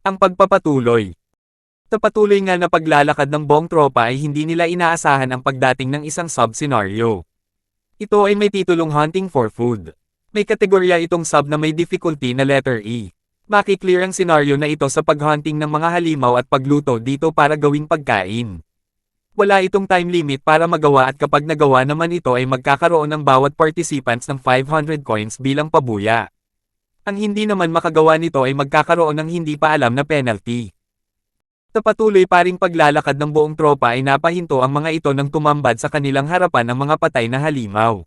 Ang pagpapatuloy. Sa patuloy nga na paglalakad ng buong tropa ay hindi nila inaasahan ang pagdating ng isang sub-senaryo. Ito ay may titulong Hunting for Food. May kategorya itong sub na may difficulty na letter E. Maki-clear ang senaryo na ito sa paghunting ng mga halimaw at pagluto dito para gawing pagkain. Wala itong time limit para magawa at kapag nagawa naman ito ay magkakaroon ng bawat participants ng 500 coins bilang pabuya. Ang hindi naman makagawa nito ay magkakaroon ng hindi pa alam na penalty. Sa patuloy pa ring paglalakad ng buong tropa ay napahinto ang mga ito nang tumambad sa kanilang harapan ng mga patay na halimaw.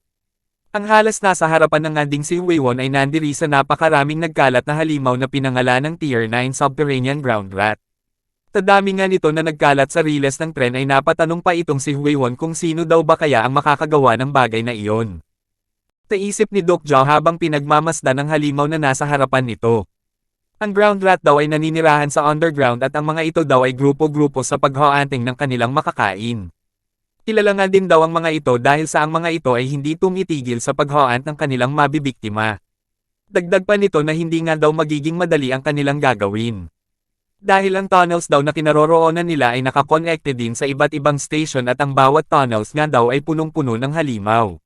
Ang halas nasa harapan ng anding si Huiwon ay nandiri sa napakaraming nagkalat na halimaw na pinangalan ng Tier 9 Subterranean Ground Rat. Sa dami nga nito na nagkalat sa riles ng tren ay napatanong pa itong si Huiwon kung sino daw ba kaya ang makakagawa ng bagay na iyon. Sa isip ni Doc Zhao habang pinagmamasdan ang halimaw na nasa harapan nito. Ang ground rat daw ay naninirahan sa underground at ang mga ito daw ay grupo-grupo sa paghahanting ng kanilang makakain. Kilala nga din daw ang mga ito dahil sa ang mga ito ay hindi tumitigil sa paghahant ng kanilang mabibiktima. Dagdag pa nito na hindi nga daw magiging madali ang kanilang gagawin. Dahil ang tunnels daw na kinaroroonan nila ay nakakonekte din sa iba't ibang station at ang bawat tunnels nga daw ay punong-puno ng halimaw.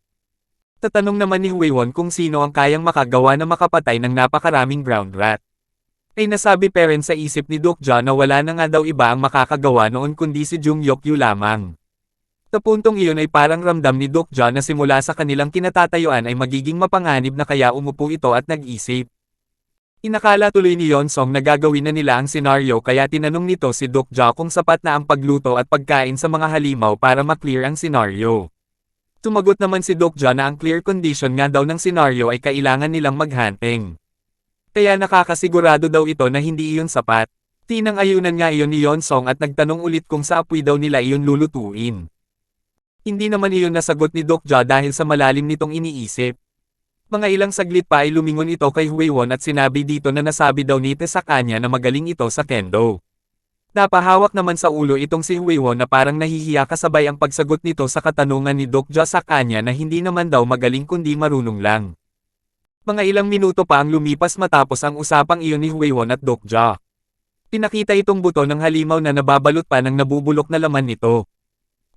Tatanong naman ni Huiwon kung sino ang kayang makagawa na makapatay ng napakaraming ground rat. Ay nasabi pa rin sa isip ni Doc Zhao na wala na nga daw iba ang makakagawa noon kundi si Jung Yokyu lamang. Sa puntong iyon ay parang ramdam ni Doc Zhao na simula sa kanilang kinatatayuan ay magiging mapanganib na kaya umupo ito at nag-isip. Inakala tuloy ni Yonsong na gagawin na nila ang senaryo kaya tinanong nito si Doc Zhao kung sapat na ang pagluto at pagkain sa mga halimaw para maklear ang senaryo. Tumagot naman si Doc Zhao na ang clear condition nga daw ng senaryo ay kailangan nilang maghunting. Kaya nakakasigurado daw ito na hindi iyon sapat. Tinang-ayunan nga iyon ni Yonsong at nagtanong ulit kung sa apoy daw nila iyon lulutuin. Hindi naman iyon nasagot ni Doc Zhao dahil sa malalim nitong iniisip. Mga ilang saglit pa ay lumingon ito kay Huiwon at sinabi dito na nasabi daw nito sa kanya na magaling ito sa kendo. Napahawak naman sa ulo itong si Huiwon na parang nahihiya kasabay ang pagsagot nito sa katanungan ni Doc Zhao sa kanya na hindi naman daw magaling kundi marunong lang. Mga ilang minuto pa ang lumipas matapos ang usapang iyon ni Huiwon at Doc Zhao. Pinakita itong buto ng halimaw na nababalot pa ng nabubulok na laman nito.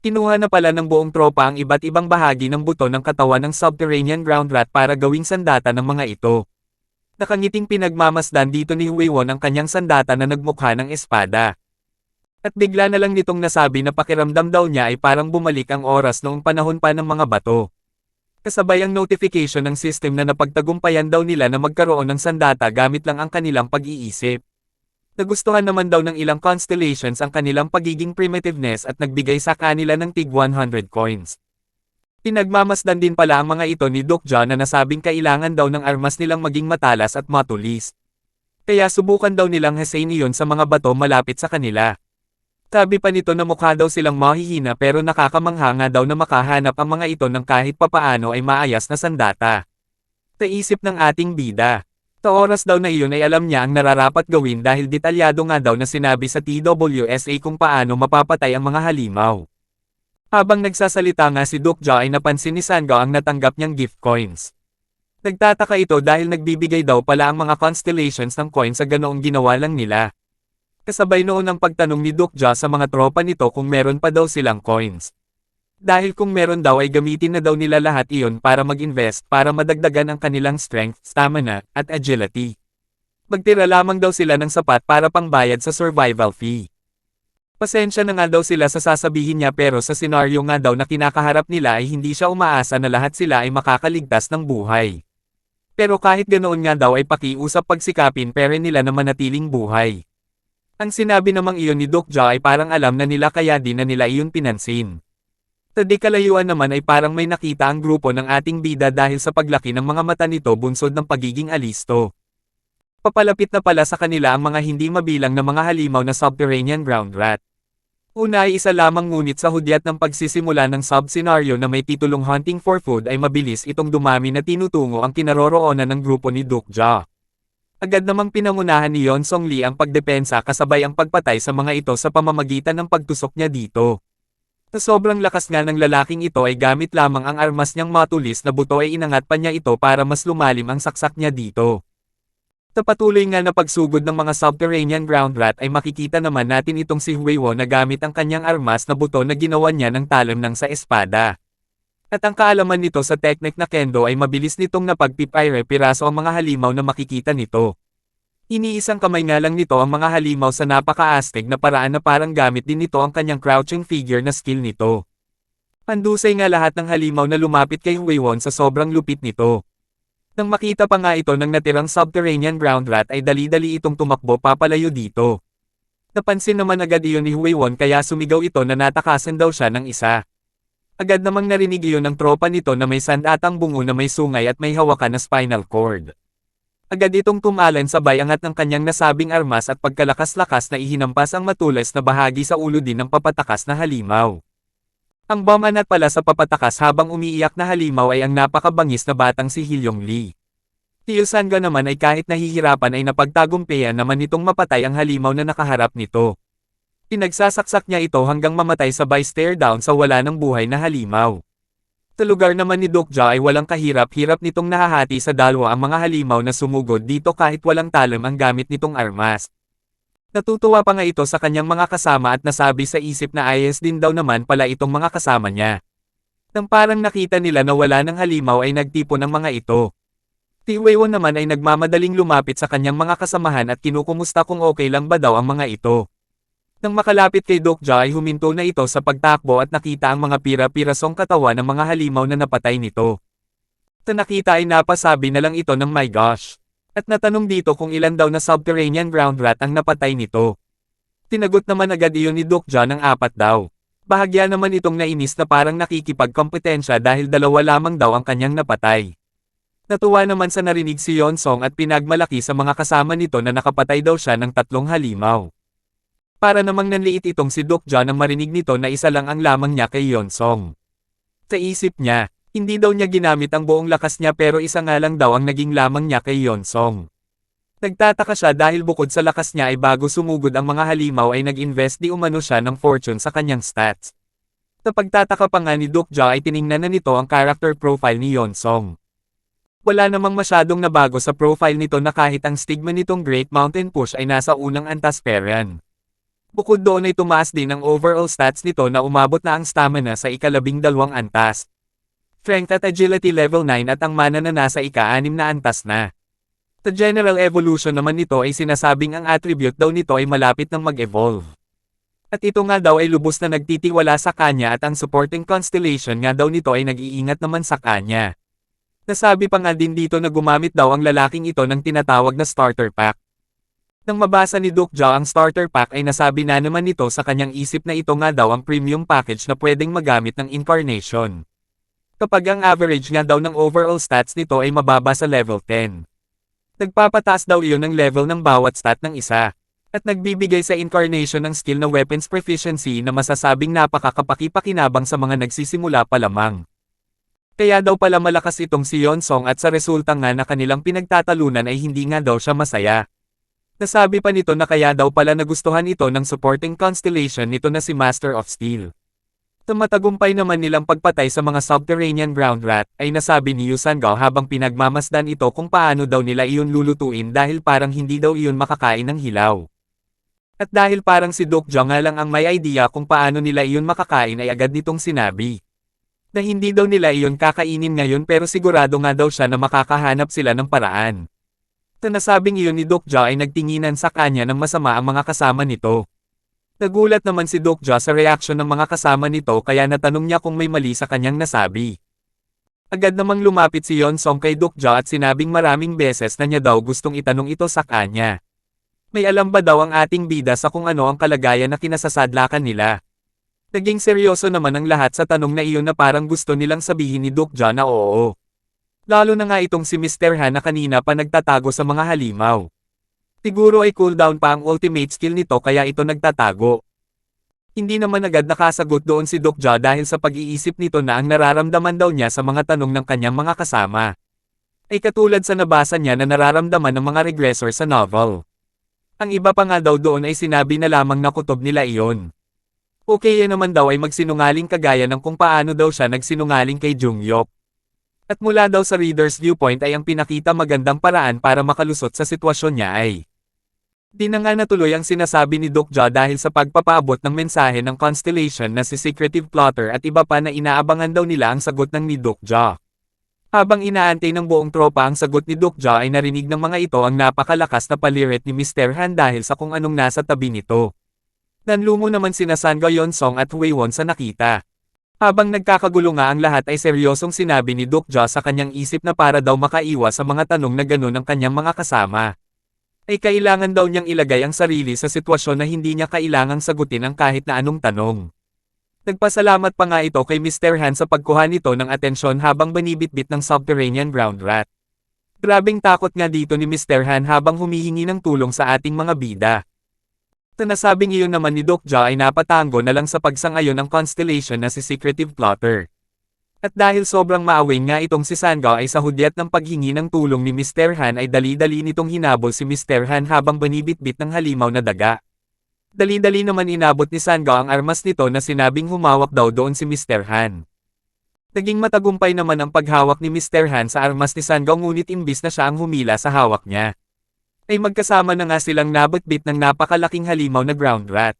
Kinuha na pala ng buong tropa ang iba't ibang bahagi ng buto ng katawan ng subterranean ground rat para gawing sandata ng mga ito. Nakangiting pinagmamasdan dito ni Huiwon ang kanyang sandata na nagmukha ng espada. At bigla na lang nitong nasabi na pakiramdam daw niya ay parang bumalik ang oras noong panahon pa ng mga bato. Kasabay ang notification ng system na napagtagumpayan daw nila na magkaroon ng sandata gamit lang ang kanilang pag-iisip. Nagustuhan naman daw ng ilang constellations ang kanilang pagiging primitiveness at nagbigay sa kanila ng tig 100 coins. Pinagmamasdan din pala ang mga ito ni Doc Zhao na nasabing kailangan daw ng armas nilang maging matalas at matulis. Kaya subukan daw nilang hasain iyon sa mga bato malapit sa kanila. Sabi pa nito na mukha daw silang mahihina pero nakakamangha nga daw na makahanap ang mga ito ng kahit papaano ay maayas na sandata. Sa isip ng ating bida. Sa oras daw na iyon ay alam niya ang nararapat gawin dahil detalyado nga daw na sinabi sa TWSA kung paano mapapatay ang mga halimaw. Habang nagsasalita nga si Doc Zhao ay napansin ni Sangao ang natanggap niyang gift coins. Nagtataka ito dahil nagbibigay daw pala ang mga constellations ng coins sa ganoong ginawa lang nila. Kasabay noon ang pagtanong ni Doc Zhao sa mga tropa nito kung meron pa daw silang coins. Dahil kung meron daw ay gamitin na daw nila lahat iyon para mag-invest para madagdagan ang kanilang strength, stamina, at agility. Magtira lamang daw sila ng sapat para pangbayad sa survival fee. Pasensya na nga daw sila sa sasabihin niya pero sa senaryo nga daw na kinakaharap nila ay hindi siya umaasa na lahat sila ay makakaligtas ng buhay. Pero kahit ganoon nga daw ay pakiusap pagsikapin pero nila na manatiling buhay. Ang sinabi namang iyon ni Doc Zhao ay parang alam na nila kaya din na nila iyon pinansin. Sa di kalayuan naman ay parang may nakita ang grupo ng ating bida dahil sa paglaki ng mga mata nito bunsod ng pagiging alisto. Papalapit na pala sa kanila ang mga hindi mabilang na mga halimaw na subterranean ground rat. Una ay isa lamang ngunit sa hudyat ng pagsisimula ng sub-senaryo na may titulong Hunting for Food ay mabilis itong dumami na tinutungo ang kinaroroonan ng grupo ni Doc Zhao. Agad namang pinangunahan ni Yonsong Lee ang pagdepensa kasabay ang pagpatay sa mga ito sa pamamagitan ng pagtusok niya dito. Sa sobrang lakas nga ng lalaking ito ay gamit lamang ang armas niyang matulis na buto ay inangat pa niya ito para mas lumalim ang saksak niya dito. Sa patuloy nga na pagsugod ng mga subterranean ground rat ay makikita naman natin itong si Huiwon na gamit ang kanyang armas na buto na ginawa niya ng talim ng sa espada. At ang kaalaman nito sa teknik na kendo ay mabilis nitong napagpipire-piraso ang mga halimaw na makikita nito. Iniisang kamay nga lang nito ang mga halimaw sa napaka-astig na paraan na parang gamit din nito ang kanyang crouching figure na skill nito. Pandusay nga lahat ng halimaw na lumapit kay Huiwon sa sobrang lupit nito. Nang makita pa nga ito ng natirang subterranean ground rat ay dali-dali itong tumakbo papalayo dito. Napansin naman agad iyon ni Huiwon kaya sumigaw ito na natakasan daw siya ng isa. Agad namang narinig iyon ng tropa nito na may sandatang bungo na may sungay at may hawakan na spinal cord. Agad itong tumalan sabay angat ng kanyang nasabing armas at pagkalakas-lakas na ihinampas ang matulis na bahagi sa ulo din ng papatakas na halimaw. Ang bumanat pala sa papatakas habang umiiyak na halimaw ay ang napakabangis na batang si Hilyong Lee. Tio Sanga naman ay kahit nahihirapan ay napagtagumpihan naman nitong mapatay ang halimaw na nakaharap nito. Pinagsasaksak niya ito hanggang mamatay sabay stare down sa wala ng buhay na halimaw. Sa lugar naman ni Dokja ay walang kahirap-hirap nitong nahahati sa dalawa ang mga halimaw na sumugod dito kahit walang talim ang gamit nitong armas. Natutuwa pa nga ito sa kanyang mga kasama at nasabi sa isip na ayos din daw naman pala itong mga kasama niya. Nang parang nakita nila na wala ng halimaw ay nagtipon ang mga ito. Si Huiwon naman ay nagmamadaling lumapit sa kanyang mga kasamahan at kinukumusta kung okay lang ba daw ang mga ito. Nang makalapit kay Dokja ay huminto na ito sa pagtakbo at nakita ang mga pira-pirasong katawan ng mga halimaw na napatay nito. Sa nakita ay napasabi na lang ito ng my gosh. At natanong dito kung ilan daw na subterranean ground rat ang napatay nito. Tinagot naman agad iyon ni Dokja ng 4 daw. Bahagya naman itong nainis na parang nakikipagkompetensya dahil 2 lamang daw ang kanyang napatay. Natuwa naman sa narinig si Yonsong at pinagmalaki sa mga kasama nito na nakapatay daw siya ng 3 halimaw. Para namang nanliit itong si Dokja nang marinig nito na isa lang ang lamang niya kay Yonsong. Sa isip niya, hindi daw niya ginamit ang buong lakas niya pero isa nga lang daw ang naging lamang niya kay Yonsong. Nagtataka siya dahil bukod sa lakas niya ay bago sumugod ang mga halimaw ay nag-invest di umano siya ng fortune sa kanyang stats. Sa pagtataka pa nga ni Dokja ay tiningnan na nito ang character profile ni Yonsong. Wala namang masyadong nabago sa profile nito na kahit ang stigma nitong Great Mountain Push ay nasa unang antas peran. Bukod doon ay tumaas din ang overall stats nito na umabot na ang stamina sa ika-12 antas. Strength at Agility level 9 at ang mana na nasa ika-6 na antas na. Sa general evolution naman nito ay sinasabing ang attribute daw nito ay malapit ng mag-evolve. At ito nga daw ay lubos na nagtitiwala sa kanya at ang supporting constellation nga daw nito ay nag-iingat naman sa kanya. Nasabi pa nga din dito na gumamit daw ang lalaking ito ng tinatawag na starter pack. Nang mabasa ni Dokja ang starter pack ay nasabi na naman nito sa kanyang isip na ito nga daw ang premium package na pwedeng magamit ng incarnation. Kapag ang average nga daw ng overall stats nito ay mababa sa level 10. Nagpapataas daw iyon ng level ng bawat stat ng isa. At nagbibigay sa incarnation ng skill na weapons proficiency na masasabing napakakapaki-pakinabang sa mga nagsisimula pa lamang. Kaya daw pala malakas itong si Yonsong at sa resulta nga na kanilang pinagtatalunan ay hindi nga daw siya masaya. Nasabi pa nito na kaya daw pala nagustuhan ito ng supporting constellation nito na si Master of Steel. Sa matagumpay naman nilang pagpatay sa mga subterranean ground rat, ay nasabi ni Yu Sangao habang pinagmamasdan ito kung paano daw nila iyon lulutuin dahil parang hindi daw iyon makakain ng hilaw. At dahil parang si Dokja nga lang ang may idea kung paano nila iyon makakain ay agad nitong sinabi. Na hindi daw nila iyon kakainin ngayon pero sigurado nga daw siya na makakahanap sila ng paraan. Sa nasabing iyon ni Dokja ay nagtinginan sa kanya ng masama ang mga kasama nito. Nagulat naman si Dokja sa reaksyon ng mga kasama nito kaya natanong niya kung may mali sa kanyang nasabi. Agad namang lumapit si Yonsong kay Dokja at sinabing maraming beses na niya daw gustong itanong ito sa kanya. May alam ba daw ang ating bida sa kung ano ang kalagayan na kinasasadlakan nila? Naging seryoso naman ang lahat sa tanong na iyon na parang gusto nilang sabihin ni Dokja na oo. Lalo na nga itong si Mr. Han na kanina pa nagtatago sa mga halimaw. Siguro ay cooldown pa ang ultimate skill nito kaya ito nagtatago. Hindi naman agad nakasagot doon si Dokja dahil sa pag-iisip nito na ang nararamdaman daw niya sa mga tanong ng kanyang mga kasama. Ay katulad sa nabasa niya na nararamdaman ng mga regressor sa novel. Ang iba pa nga daw doon ay sinabi na lamang na kutob nila iyon. Okay naman daw ay magsinungaling kagaya ng kung paano daw siya nagsinungaling kay Jungyok. At mula daw sa reader's viewpoint ay ang pinakita magandang paraan para makalusot sa sitwasyon niya ay di na nga natuloy ang sinasabi ni Dokja dahil sa pagpapaabot ng mensahe ng Constellation na si Secretive Plotter at iba pa na inaabangan daw nila ang sagot ng ni Dokja. Habang inaantay ng buong tropa ang sagot ni Dokja ay narinig ng mga ito ang napakalakas na paliret ni Mr. Han dahil sa kung anong nasa tabi nito. Nanlumo naman sina Sangga Yonsong at Huiwon sa nakita. Habang nagkakagulo nga ang lahat ay seryosong sinabi ni Dokja sa kanyang isip na para daw makaiwas sa mga tanong na ganun ng kanyang mga kasama. Ay kailangan daw niyang ilagay ang sarili sa sitwasyon na hindi niya kailangang sagutin ang kahit na anong tanong. Nagpasalamat pa nga ito kay Mr. Han sa pagkuha nito ng atensyon habang banibitbit ng subterranean ground rat. Grabing takot nga dito ni Mr. Han habang humihingi ng tulong sa ating mga bida. Nasabing iyon naman ni Dokja ay napatango na lang sa pagsang-ayon ng Constellation na si Secretive Plotter. At dahil sobrang maaway nga itong si Sangga ay sa hudyat ng paghingi ng tulong ni Mr. Han ay dali-dali nitong hinabol si Mr. Han habang banibitbit ng halimaw na daga. Dali-dali naman inabot ni Sangga ang armas nito na sinabing humawak daw doon si Mr. Han. Naging matagumpay naman ang paghawak ni Mr. Han sa armas ni Sangga ngunit imbis na siya ang humila sa hawak niya ay magkasama na nga silang nabitbit ng napakalaking halimaw na ground rat.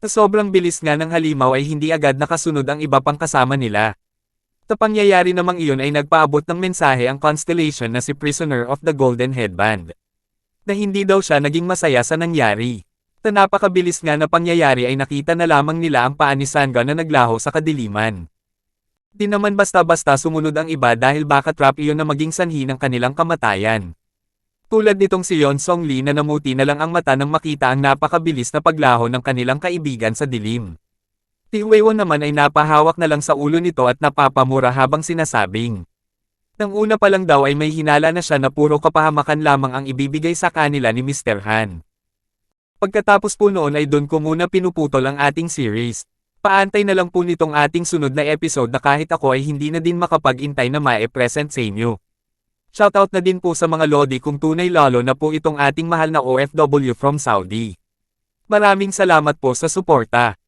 Sa sobrang bilis nga ng halimaw ay hindi agad nakasunod ang iba pang kasama nila. Sa pangyayari namang iyon ay nagpaabot ng mensahe ang Constellation na si Prisoner of the Golden Headband. Na hindi daw siya naging masaya sa nangyari. Sa napakabilis nga na pangyayari ay nakita na lamang nila ang paa ni Sangga na naglaho sa kadiliman. Di naman basta-basta sumunod ang iba dahil baka trap iyon na maging sanhi ng kanilang kamatayan. Tulad nitong si Yeon Song Lee na namuti na lang ang mata nang makita ang napakabilis na paglaho ng kanilang kaibigan sa dilim. Si Huiwon naman ay napahawak na lang sa ulo nito at napapamura habang sinasabing. Nang una pa lang daw ay may hinala na siya na puro kapahamakan lamang ang ibibigay sa kanila ni Mr. Han. Pagkatapos po noon ay doon ko muna pinuputol ang ating series. Paantay na lang po nitong ating sunod na episode na kahit ako ay hindi na din makapag-intay na mae-present sa inyo. Shoutout na din po sa mga lodi kung tunay lalo na po itong ating mahal na OFW from Saudi. Maraming salamat po sa suporta.